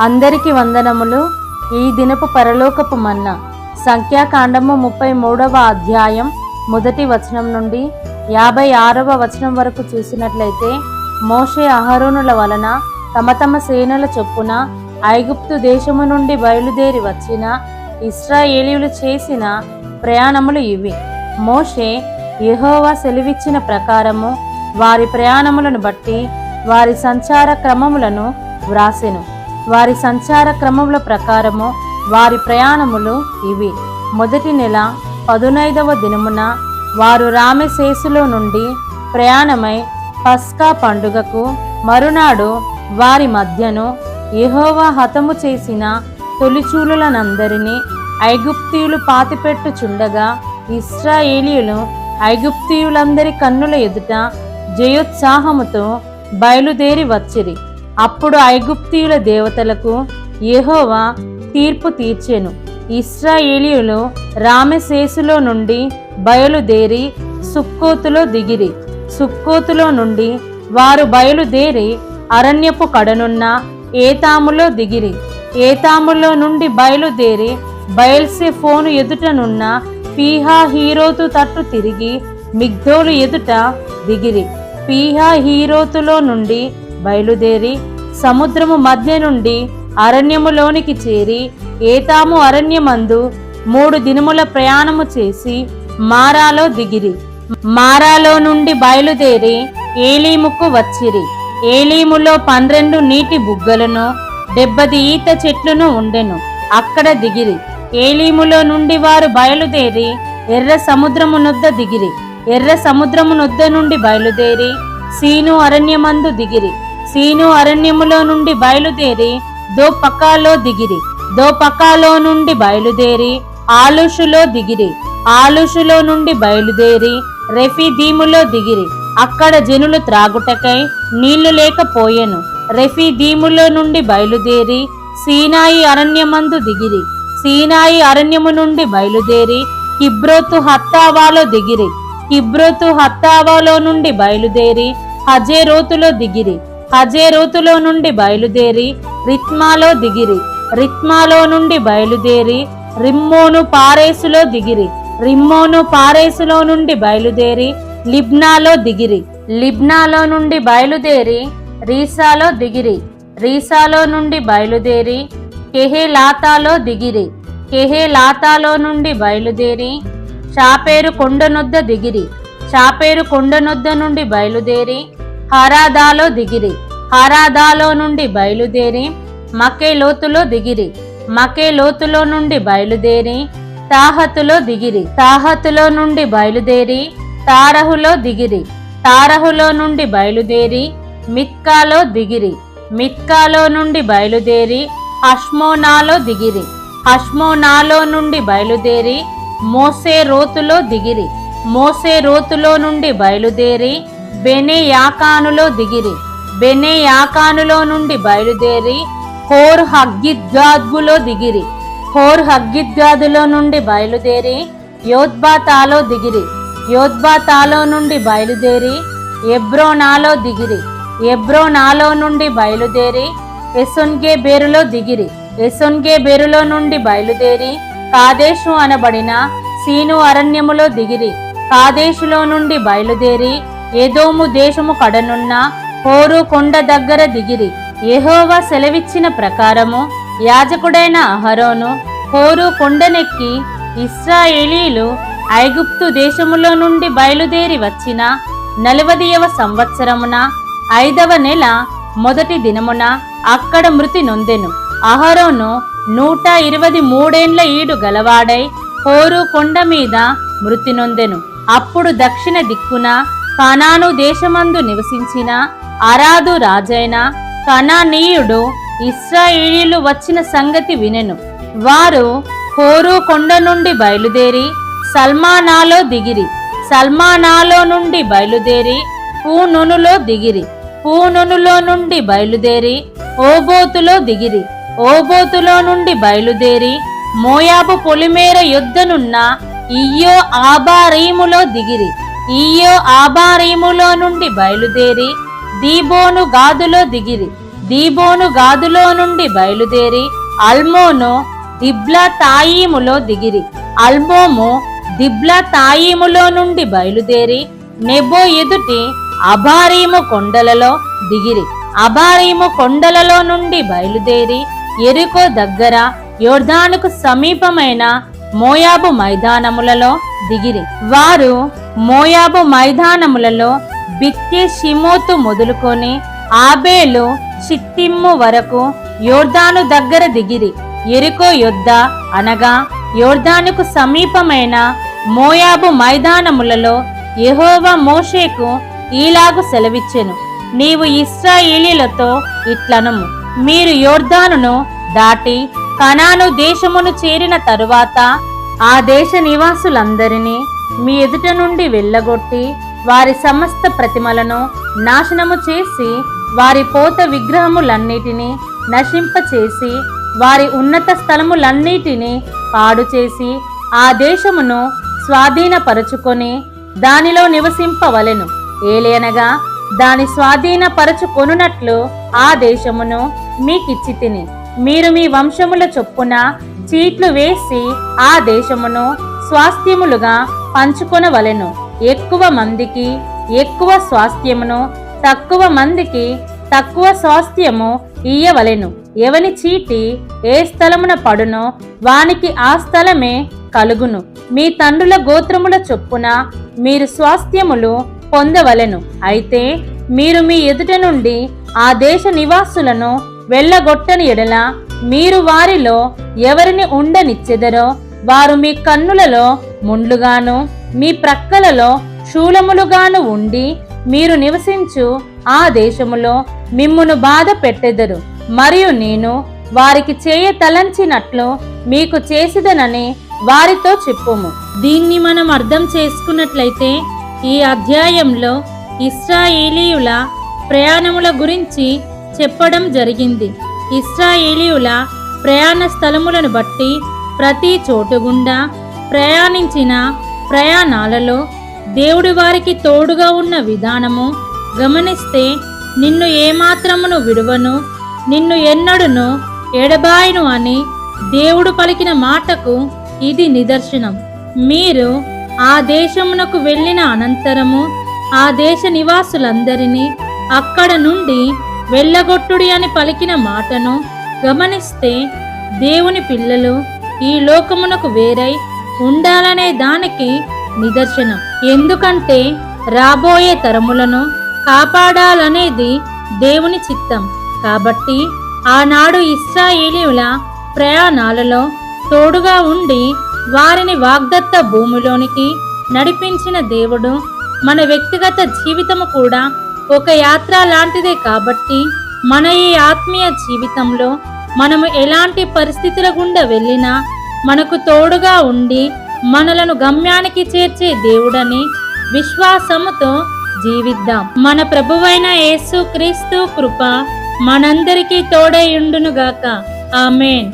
అందరికి వందనములు. ఈ దినపు పరలోకపు మన్నా సంఖ్యాకాండము 33వ అధ్యాయం 1వ వచనం నుండి 56వ వచనం వరకు చూసినట్లయితే, మోషే అహరోనుల వలన తమ తమ సేనల చొప్పున ఐగుప్తు దేశము నుండి బయలుదేరి వచ్చిన ఇశ్రాయేలీయులు చేసిన ప్రయాణములు ఇవి. మోషే యెహోవా సెలవిచ్చిన ప్రకారము వారి ప్రయాణములను బట్టి వారి సంచార క్రమములను వ్రాసెను. వారి సంచార క్రమముల ప్రకారము వారి ప్రయాణములు ఇవి. మొదటి నెల 15వ దినమున వారు రామెసేసులో నుండి ప్రయాణమై పస్కా పండుగకు మరునాడు వారి మధ్యను యెహోవా హతము చేసిన తొలిచూలులనందరినీ ఐగుప్తీయులు పాతిపెట్టుచుండగా ఇశ్రాయేలీయులు ఐగుప్తీయులందరి కన్నుల ఎదుట జయోత్సాహముతో బయలుదేరి వచ్చిరి. అప్పుడు ఐగుప్తీయుల దేవతలకు యెహోవా తీర్పు తీర్చెను. ఇశ్రాయేలీయులు రామెసేసులో నుండి బయలుదేరి సుక్కోతులో దిగిరి. సుక్కోతులో నుండి వారు బయలుదేరి అరణ్యపు కడనున్న ఏతాములో దిగిరి. ఏతాములో నుండి బయలుదేరి బయల్సెఫోను ఎదుటనున్న పీహా హీరోతు తట్టు తిరిగి మిగ్దోలు ఎదుట దిగిరి. పీహా హీరోతులో నుండి బయలుదేరి సముద్రము మధ్య నుండి అరణ్యములోనికి చేరి ఏతాము అరణ్యమందు 3 దినముల ప్రయాణము చేసి మారాలో దిగిరి. మారాలో నుండి బయలుదేరి ఏలీముకు వచ్చిరి. ఏలీములో 12 నీటి బుగ్గలను 70 ఈత చెట్లను ఉండెను. అక్కడ దిగిరి. ఏలీములో నుండి వారు బయలుదేరి ఎర్ర సముద్రమునొద్ద దిగిరి. ఎర్ర సముద్రమునొద్ద నుండి బయలుదేరి సీను అరణ్యమందు దిగిరి. సీను అరణ్యములో నుండి బయలుదేరి దోపకాలో దిగిరి. దోపకాలో నుండి బయలుదేరి ఆలుషులో దిగిరి. ఆలుషులో నుండి బయలుదేరి రెఫీదీములో దిగిరి. అక్కడ జనులు త్రాగుటకై నీళ్లు లేకపోయెను. రెఫీదీములో నుండి బయలుదేరి సీనాయి అరణ్యమందు దిగిరి. సీనాయి అరణ్యము నుండి బయలుదేరి కిబ్రోతు హత్తావాలో దిగిరి. కిబ్రోతు హత్తావాలో నుండి బయలుదేరి హజేరోతులో దిగిరి. హజేరోతులో నుండి బయలుదేరి రిత్మాలో దిగిరి. రిత్మాలో నుండి బయలుదేరి రిమ్మోను పారేసులో దిగిరి. రిమ్మోను పారేసులో నుండి బయలుదేరి లిబ్నాలో దిగిరి. లిబ్నాలో నుండి బయలుదేరి రీసాలో దిగిరి. రీసాలో నుండి బయలుదేరి కెహేలాతాలో దిగిరి. కెహేలాతాలో నుండి బయలుదేరి షాపేరు కొండనొద్ద దిగిరి. షాపేరు కొండనొద్ద నుండి బయలుదేరి హరాదాలో దిగిరి. హరాదాలో నుండి బయలుదేరి మకేలోతులో దిగిరి. మకేలోతులో నుండి బయలుదేరి తాహతులో దిగిరి. తాహతులో నుండి బయలుదేరి తారహులో దిగిరి. తారహులో నుండి బయలుదేరి మిత్కాలో దిగిరి. మిత్కాలో నుండి బయలుదేరి హష్మోనాలో దిగిరి. హష్మోనాలో నుండి బయలుదేరి మోసేరోతులో దిగిరి. మోసేరోతులో నుండి బయలుదేరి బెనేయాకానులో దిగిరి. బెనేయాకానులో నుండి బయలుదేరి హోర్ హగ్గిద్గాదులో దిగిరి. హోర్ హగ్గిద్గాదులో నుండి బయలుదేరి యోద్బాతాలో దిగిరి. యోద్బాతాలో నుండి బయలుదేరి ఎబ్రోనాలో దిగిరి. ఎబ్రోనాలో నుండి బయలుదేరి ఎసొన్గే బేరులో దిగిరి. ఎసొన్గే బేరులో నుండి బయలుదేరి కాదేశు అనబడిన సీను అరణ్యములో దిగిరి. కాదేశులో నుండి బయలుదేరి ఎదోము దేశము కడనున్న హోరు కొండ దగ్గర దిగిరి. యెహోవా సెలవిచ్చిన ప్రకారము యాజకుడైన అహరోను హోరు కొండనెక్కి ఇశ్రాయేలీయులు ఐగుప్తు దేశములో నుండి బయలుదేరి వచ్చిన 40వ సంవత్సరమున 5వ నెల 1వ దినమున అక్కడ మృతి నొందెను. అహరోను 123 ఏండ్ల ఈడు గలవాడై హోరు కొండ మీద మృతి నొందెను. అప్పుడు దక్షిణ దిక్కున కనాను దేశమందు నివసించిన అరాదు రాజైన కనానీయుడు ఇశ్రాయేలీయులు వచ్చిన సంగతి వినెను. వారు హోరు కొండ నుండి బయలుదేరి సల్మానాలో దిగిరి. సల్మానాలో నుండి బయలుదేరి పూనొనులో దిగిరి. పూనొనులో నుండి బయలుదేరి ఓబోతులో దిగిరి. ఓబోతులో నుండి బయలుదేరి మోయాబు పొలిమేర యొద్దనున్న ఇయ్యో ఆబారీములో దిగిరి. ఇయ్యో ఆబారీములో నుండి బయలుదేరి దీబోను గాదులో దిగిరి. దీబోను గాదులో నుండి బయలుదేరి అల్మోను దిబ్లా తాయీములో దిగిరి. అల్మోము దిబ్లా తాయీములో నుండి బయలుదేరి నెబో ఎదుటి అబారీము కొండలలో దిగిరి. అబారీము కొండలలో నుండి బయలుదేరి యెరికో దగ్గర యోర్దానుకు సమీపమైన మోయాబు మైదానములలో దిగిరి. వారు మోయాబు మైదానములలో బిత్యే షిమోతు మొదలుకొని ఆబేలు షిత్తిమ్ము వరకు యోర్దాను దగ్గర దిగిరి. యెరికో యొద్ద అనగా యోర్దానుకు సమీపమైన మోయాబు మైదానములలో యెహోవా మోషేకు ఈలాగు సెలవిచ్చెను, నీవు ఇశ్రాయేలీయులతో ఇట్లనుము, మీరు యోర్దానును దాటి కనాను దేశమును చేరిన తరువాత ఆ దేశ నివాసులందరినీ మీ ఎదుట నుండి వెళ్ళగొట్టి వారి సమస్త ప్రతిమలను నాశనము చేసి వారి పోత విగ్రహములన్నిటినీ నశింపచేసి వారి ఉన్నత స్థలములన్నిటినీ పాడు చేసి ఆ దేశమును స్వాధీనపరచుకొని దానిలో నివసింపవలెను. ఏలయనగా దాని స్వాధీనపరచుకొనున్నట్లు ఆ దేశమును మీకిచ్చితిని. మీరు మీ వంశముల చొప్పున చీట్లు వేసి ఆ దేశమును స్వాస్థ్యములుగా పంచుకొనవలెను. ఎక్కువ మందికి ఎక్కువ స్వాస్థ్యమును, తక్కువ మందికి తక్కువ స్వాస్థ్యము ఇయ్యవలెను. ఎవని చీటి ఏ స్థలమున పడునో వానికి ఆ స్థలమే కలుగును. మీ తండ్రుల గోత్రముల చొప్పున మీరు స్వాస్థ్యములు పొందవలెను. అయితే మీరు మీ ఎదుట నుండి ఆ దేశ నివాసులను వెళ్ళగొట్టని ఎడల మీరు వారిలో ఎవరిని ఉండనిచ్చెదరో వారు మీ కన్నులలో ముండ్లుగాను మీ ప్రక్కలలో శూలములుగాను ఉండి మీరు నివసించు ఆ దేశములో మిమ్మును బాధ పెట్టెదరు. మరియు నేను వారికి చేయ తలంచినట్లు మీకు చేసిదనని వారితో చెప్పుము. దీన్ని మనం అర్థం చేసుకున్నట్లయితే ఈ అధ్యాయంలో ఇశ్రాయేలీయుల ప్రయాణముల గురించి చెప్పడం జరిగింది. ఇశ్రాయేలీయుల ప్రయాణ స్థలములను బట్టి ప్రతి చోటు గుండా ప్రయాణించిన ప్రయాణాలలో దేవుడి వారికి తోడుగా ఉన్న విధానము గమనిస్తే, నిన్ను ఏమాత్రమును విడువను, నిన్ను ఎన్నడును ఎడబాయను అని దేవుడు పలికిన మాటకు ఇది నిదర్శనం. మీరు ఆ దేశమునకు వెళ్ళిన అనంతరము ఆ దేశ నివాసులందరినీ అక్కడ నుండి వెళ్ళగొట్టుడి అని పలికిన మాటను గమనిస్తే, దేవుని పిల్లలు ఈ లోకమునకు వేరై ఉండాలనే దానికి నిదర్శనం. ఎందుకంటే రాబోయే తరములను కాపాడాలనేది దేవుని చిత్తం. కాబట్టి ఆనాడు ఇశ్రాయేలీయుల ప్రయాణాలలో తోడుగా ఉండి వారిని వాగ్దత్త భూమిలోనికి నడిపించిన దేవుడు మన వ్యక్తిగత జీవితము కూడా ఒక యాత్ర లాంటిదే. కాబట్టి మన ఈ ఆత్మీయ జీవితంలో మనము ఎలాంటి పరిస్థితుల గుండా వెళ్ళినా మనకు తోడుగా ఉండి మనలను గమ్యానికి చేర్చే దేవుడని విశ్వాసముతో జీవిద్దాం. మన ప్రభువైన యేసు క్రీస్తు కృప మనందరికీ తోడై ఉండునుగాక. ఆమేన్.